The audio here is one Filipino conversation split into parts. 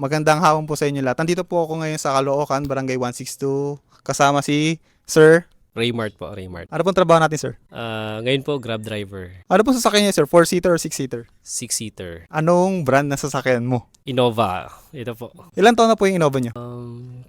Magandang hapon po sa inyo lahat. Nandito po ako ngayon sa Caloocan, Barangay 162, kasama si Sir. Raymart po, Raymart. Ano pong trabaho natin, sir? Ngayon po, Grab driver. Ano pong sasakyan niya, sir? 4-seater or 6-seater? 6-seater. Anong brand na sasakyan mo? Innova. Ito po. Ilan taon na po yung Innova niyo?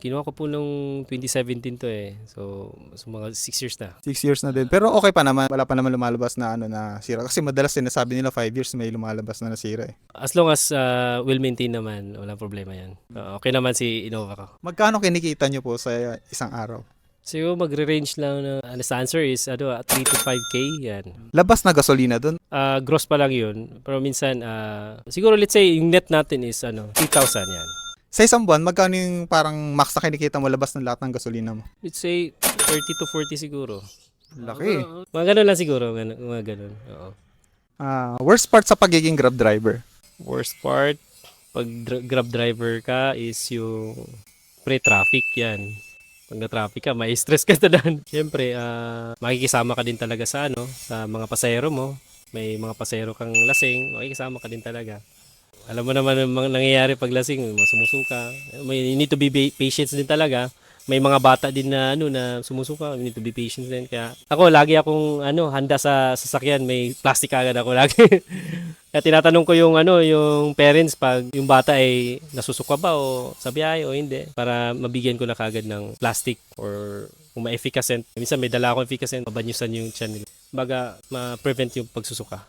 Kinuha ko po nung 2017 to eh. So mga 6 years na. 6 years na din. Pero okay pa naman. Wala pa naman lumalabas na sira. Kasi madalas sinasabi nila 5 years may lumalabas na nasira eh. As long as well-maintained naman, walang problema yan. Okay naman si Innova ko. Magkano kinikita niyo po sa isang araw? So magre-range lang na honest answer is 3 to 5K yan. Labas na gasolina doon. Gross pa lang yun. Pero minsan, siguro let's say yung net natin is 3,000 yan. Sa isang buwan, magkano yung parang max na kinikita mo labas ng lahat ng gasolina mo? Let's say 30 to 40 siguro. Laki. Mga ganun lang siguro. Mga ganun. Oo. Worst part sa pagiging Grab driver? Worst part, pag Grab driver ka is yung pre-traffic yan. Pag na-traffic ka, may stress ka na doon. Siyempre, makikisama ka din talaga sa mga pasahero mo. May mga pasahero kang lasing, makikisama ka din talaga. Alam mo naman ang nangyayari pag lasing, sumusuka. You need to be patient din talaga. May mga bata din na na sumusuka, you need to be patient din. Kaya ako lagi akong handa sa sasakyan, may plastic agad ako lagi. Kaya tinatanong ko yung yung parents pag yung bata ay nasusuka ba o sa biyahe o hindi para mabigyan ko na kagad ng plastic or kung ma-efficacent. Minsan may dala akong efficacent, mabanyusan yung tiyan nila. Baga ma-prevent yung pagsusuka.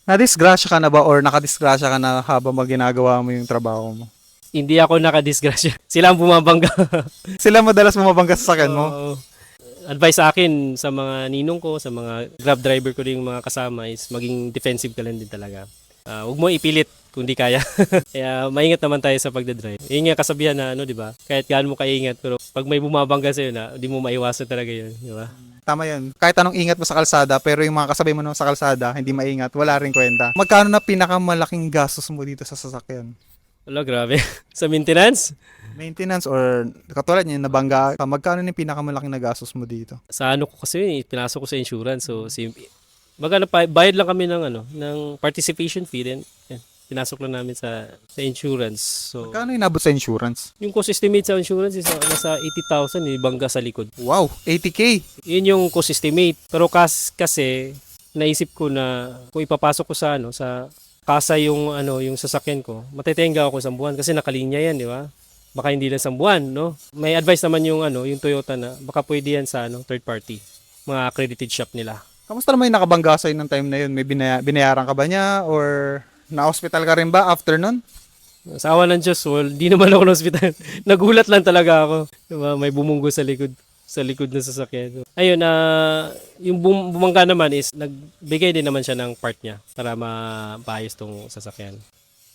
Nadisgrasya ka na ba or nakadisgrasya ka na habang ginagawa mo yung trabaho mo? Hindi ako nakadisgrasya. Sila ang bumabangga. Sila madalas bumabangga sa sakyan mo? Advice sa akin sa mga ninong ko, sa mga Grab driver ko rin mga kasama is maging defensive ka lang din talaga. Huwag mo ipilit kung di kaya. Kaya maingat naman tayo sa pagdadrive. Yun nga kasabihan na di ba? Kahit gaano mo kaingat pero pag may bumabangga sa'yo na, di mo maiwasan talaga yun, di ba? Tama yan. Kahit anong ingat mo sa kalsada, pero yung mga kasabay mo naman sa kalsada, hindi maingat, wala rin kwenta. Magkano na pinakamalaking gastos mo dito sa sasakyan? Wala, grabe. Sa maintenance? Maintenance or katulad niya, nabangga ka, magkano na yung pinakamalaking nagastos mo dito? Sa ko kasi, pinasok ko sa insurance. So, bayad lang kami ng participation fee din. Yan, pinasok lang namin sa insurance. So, Magkano inabot sa insurance? yung cost estimate sa insurance is nasa 80,000, bangga sa likod. Wow, 80K! Yun yung cost estimate. Pero kasi naisip ko na kung ipapasok ko sa kasa yung yung sasakyan ko, matetenga ako isang buwan kasi nakalinya yan, di ba? Baka hindi lang isang buwan, no? May advice naman yung yung Toyota na baka pwede yan sa third party, mga accredited shop nila. Kamusta naman yung nakabangga sa'yo ng time na yun? May binayaran ka ba niya or na-hospital ka rin ba after nun? Sa awa ng Diyos, di naman ako ng hospital. Nagulat lang talaga ako. Diba? May bumunggo sa likod ng sasakyan. Ayun, yung bumangga naman is nagbigay din naman siya ng part niya para mapaayos tong sasakyan.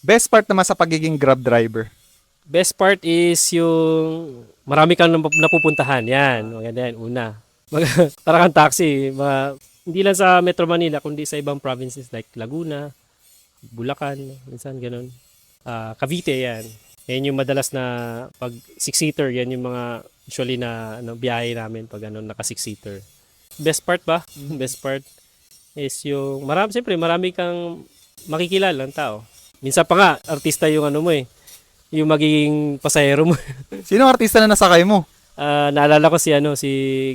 Best part naman sa pagiging Grab driver? Best part is yung marami kang napupuntahan. Yan, maganda yan. Una, para kang taxi. Hindi lang sa Metro Manila, kundi sa ibang provinces like Laguna, Bulacan, minsan ganun. Cavite, yan. Yan yung madalas na pag 6-seater, yan yung mga usually na biyahe namin pag naka 6-seater. Best part ba? Best part is yung marami kang makikilala ng tao. Minsan pa nga, artista yung mo yung magiging pasahero mo. Sino artista na nasakay mo? Naalala ko si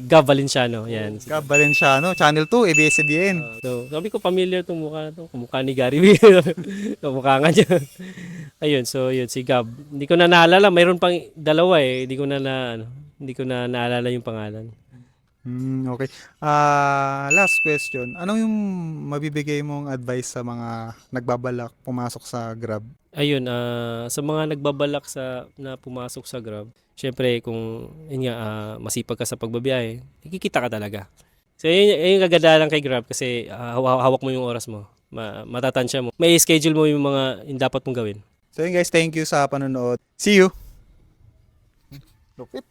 Gab Valenciano. Yan. Gab Valenciano, Channel 2, ABS-CBN. So, sabi ko familiar tong mukha na to. Kumukha ni Gary V. Kumukha nga niya. Ayun, so yun si Gab. Hindi ko na naalala, mayroon pang dalawa eh. Hindi ko na naalala yung pangalan. Okay. Last question. Ano yung mabibigay mong advice sa mga nagbabalak pumasok sa Grab? Ayun, sa mga nagbabalak na pumasok sa Grab, syempre kung masipag ka sa pagbabiyahe, nakikita ka talaga. So yun yung kagandahan kay Grab kasi hawak mo yung oras mo. Matatansya mo. May schedule mo yung mga yung dapat mong gawin. So yun guys, thank you sa panonood. See you! Lupit!